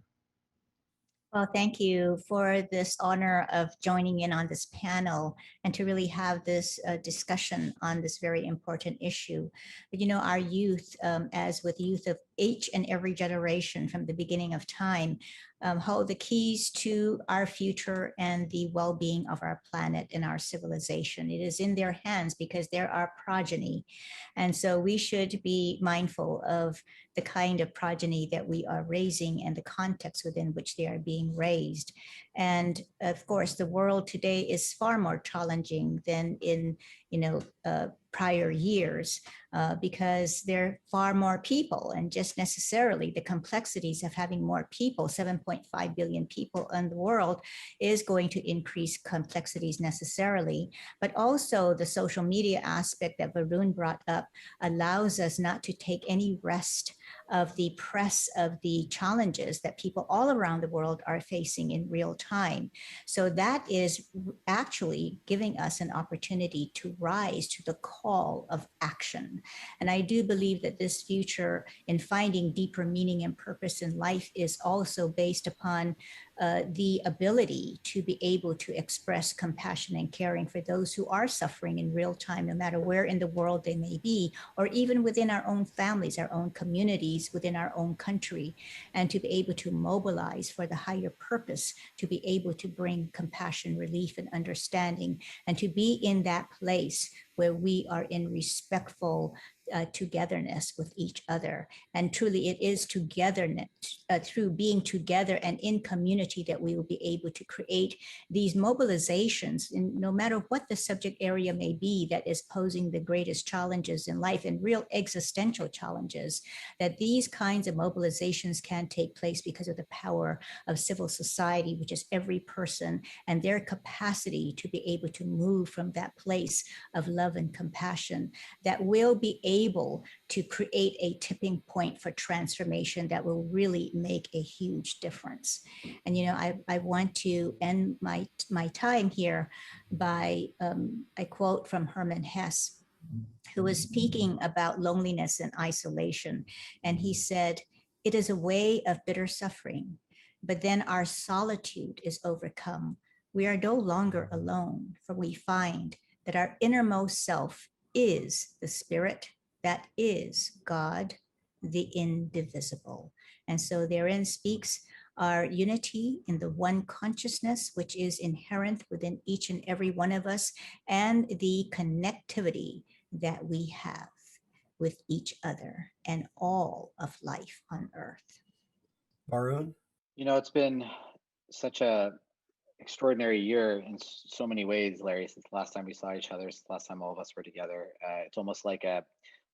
Well, thank you for this honor of joining in on this panel and to really have this discussion on this very important issue. But you know, our youth, as with youth of each and every generation from the beginning of time, hold the keys to our future and the well-being of our planet and our civilization. It is in their hands because they're our progeny. And so we should be mindful of the kind of progeny that we are raising and the context within which they are being raised. And of course, the world today is far more challenging than in prior years because there are far more people, and just necessarily the complexities of having more people, 7.5 billion people in the world, is going to increase complexities necessarily. But also the social media aspect that Varun brought up allows us not to take any rest of the press of the challenges that people all around the world are facing in real time. So that is actually giving us an opportunity to rise to the call of action. And I do believe that this future in finding deeper meaning and purpose in life is also based upon the ability to be able to express compassion and caring for those who are suffering in real time, no matter where in the world they may be, or even within our own families, our own communities, within our own country, and to be able to mobilize for the higher purpose, to be able to bring compassion, relief, and understanding, and to be in that place where we are in respectful togetherness with each other. And truly it is togetherness, through being together and in community, that we will be able to create these mobilizations, in no matter what the subject area may be that is posing the greatest challenges in life and real existential challenges, that these kinds of mobilizations can take place because of the power of civil society, which is every person and their capacity to be able to move from that place of love and compassion, that will be able to create a tipping point for transformation that will really make a huge difference. And I want to end my time here by a quote from Hermann Hesse, who was speaking about loneliness and isolation. And he said, "It is a way of bitter suffering, but then our solitude is overcome. We are no longer alone, for we find that our innermost self is the spirit that is God, the indivisible." And so therein speaks our unity in the one consciousness, which is inherent within each and every one of us, and the connectivity that we have with each other and all of life on earth. Varun? It's been such a extraordinary year in so many ways, Larry, since the last time we saw each other, since the last time all of us were together. It's almost like a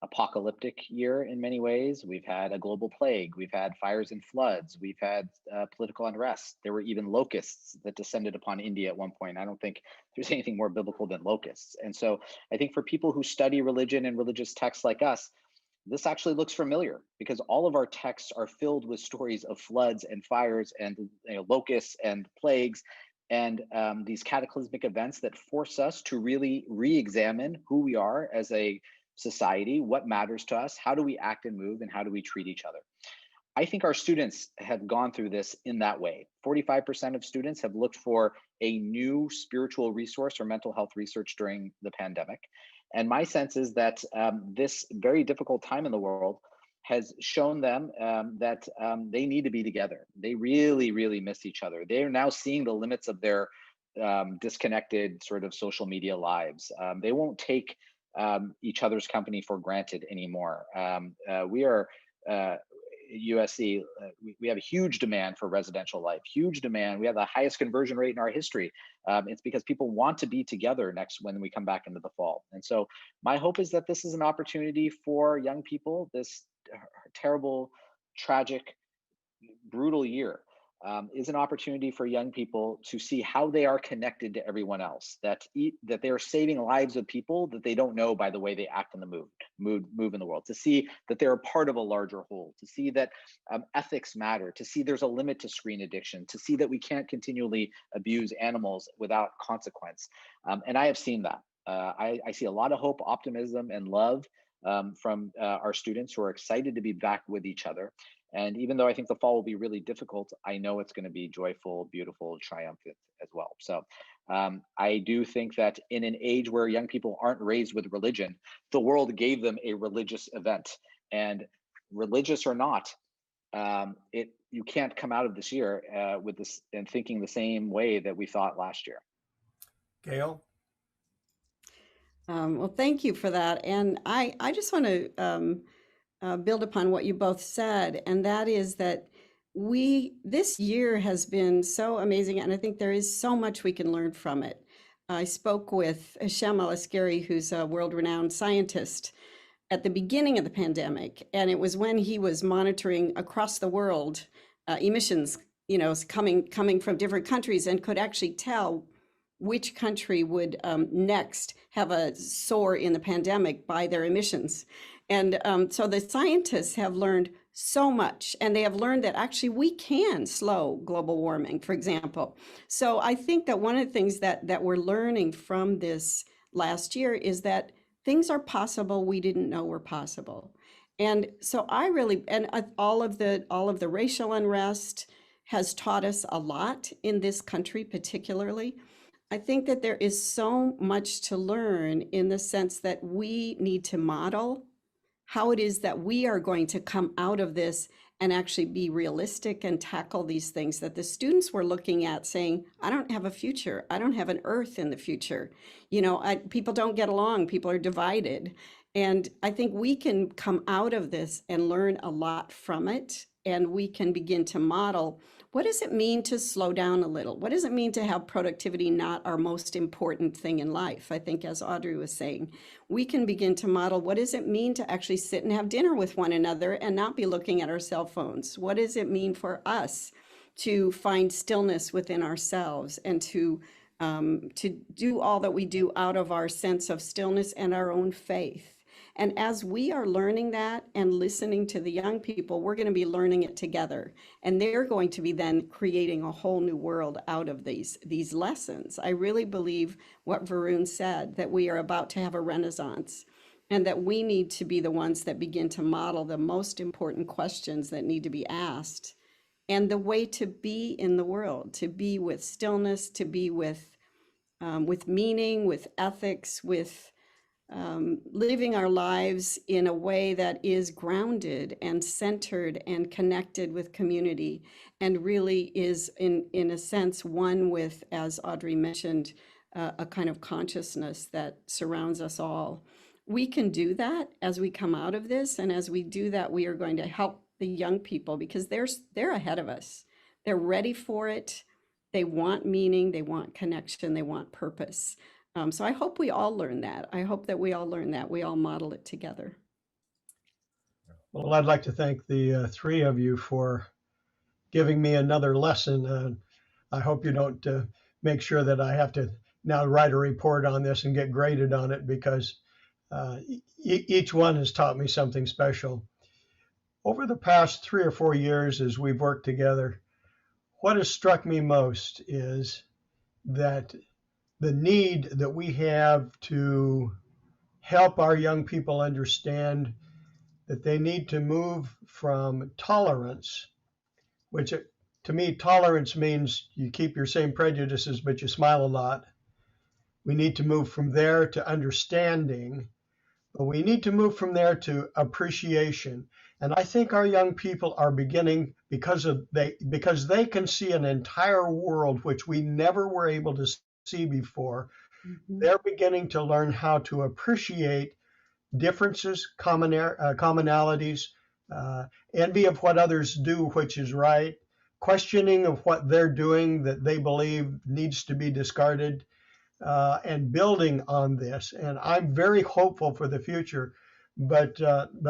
apocalyptic year in many ways. We've had a global plague, we've had fires and floods, we've had political unrest. There were even locusts that descended upon India at one point. I don't think there's anything more biblical than locusts. And so I think for people who study religion and religious texts like us, this actually looks familiar because all of our texts are filled with stories of floods and fires and locusts and plagues and these cataclysmic events that force us to really re-examine who we are as a society, what matters to us, how do we act and move, and how do we treat each other. I think our students have gone through this in that way. 45% of students have looked for a new spiritual resource or mental health research during the pandemic. And my sense is that this very difficult time in the world has shown them that they need to be together. They really, really miss each other. They are now seeing the limits of their disconnected sort of social media lives. They won't take each other's company for granted anymore. We are USC, we have a huge demand for residential life, huge demand. We have the highest conversion rate in our history. It's because people want to be together when we come back into the fall. And so my hope is that this is an opportunity for young people, this terrible, tragic, brutal year, is an opportunity for young people to see how they are connected to everyone else, that that they are saving lives of people that they don't know by the way they act in the move in the world, to see that they're a part of a larger whole, to see that ethics matter, to see there's a limit to screen addiction, to see that we can't continually abuse animals without consequence. And I have seen that. I see a lot of hope, optimism, and love from our students who are excited to be back with each other. And even though I think the fall will be really difficult, I know it's going to be joyful, beautiful, triumphant as well. So I do think that in an age where young people aren't raised with religion, the world gave them a religious event. And religious or not, you can't come out of this year with this and thinking the same way that we thought last year. Gail? Well, thank you for that. And I just want to build upon what you both said, and that is that this year has been so amazing, and I think there is so much we can learn from it. I spoke with Hashem Alaskari, who's a world-renowned scientist, at the beginning of the pandemic, and it was when he was monitoring across the world emissions, coming from different countries, and could actually tell which country would next have a soar in the pandemic by their emissions. And so the scientists have learned so much, and they have learned that actually we can slow global warming, for example. So I think that one of the things that we're learning from this last year is that things are possible we didn't know were possible. And so all of the racial unrest has taught us a lot in this country, particularly. I think that there is so much to learn in the sense that we need to model how it is that we are going to come out of this and actually be realistic and tackle these things that the students were looking at, saying, I don't have a future. I don't have an earth in the future. People don't get along. People are divided. And I think we can come out of this and learn a lot from it. And we can begin to model, what does it mean to slow down a little? What does it mean to have productivity not our most important thing in life? I think, as Audrey was saying, we can begin to model, what does it mean to actually sit and have dinner with one another and not be looking at our cell phones? What does it mean for us to find stillness within ourselves and to do all that we do out of our sense of stillness and our own faith? And as we are learning that and listening to the young people, we're going to be learning it together. And they're going to be then creating a whole new world out of these lessons. I really believe what Varun said, that we are about to have a renaissance, and that we need to be the ones that begin to model the most important questions that need to be asked, and the way to be in the world, to be with stillness, to be with meaning, with ethics, with living our lives in a way that is grounded and centered and connected with community, and really is in a sense one with, as Audrey mentioned, a kind of consciousness that surrounds us all. We can do that as we come out of this, and as we do that, we are going to help the young people, because they're ahead of us. They're ready for it. They want meaning, they want connection, they want purpose. So I hope we all learn that. I hope that we all learn that. We all model it together. Well, I'd like to thank the three of you for giving me another lesson. I hope you don't make sure that I have to now write a report on this and get graded on it, because each one has taught me something special. Over the past 3 or 4 years, as we've worked together, what has struck me most is that the need that we have to help our young people understand that they need to move from tolerance, which to me, tolerance means you keep your same prejudices, but you smile a lot. We need to move from there to understanding, but we need to move from there to appreciation. And I think our young people are beginning, because they can see an entire world which we never were able to see before. Mm-hmm. They're beginning to learn how to appreciate differences, commonalities, envy of what others do, which is right, questioning of what they're doing that they believe needs to be discarded, and building on this. And I'm very hopeful for the future. But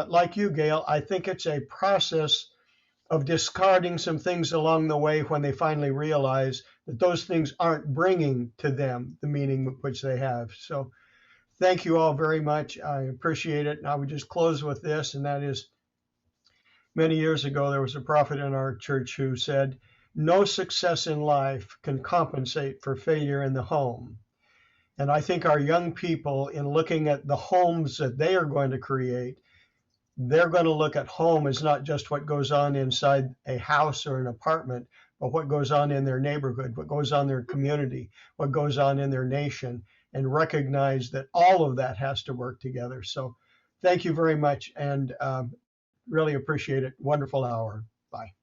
like you, Gail, I think it's a process of discarding some things along the way when they finally realize that those things aren't bringing to them the meaning which they have. So thank you all very much. I appreciate it. And I would just close with this, and that is, many years ago, there was a prophet in our church who said, no success in life can compensate for failure in the home. And I think our young people, in looking at the homes that they are going to create, they're going to look at home as not just what goes on inside a house or an apartment, but what goes on in their neighborhood, what goes on in their community, what goes on in their nation, and recognize that all of that has to work together. So thank you very much, and really appreciate it. Wonderful hour. Bye.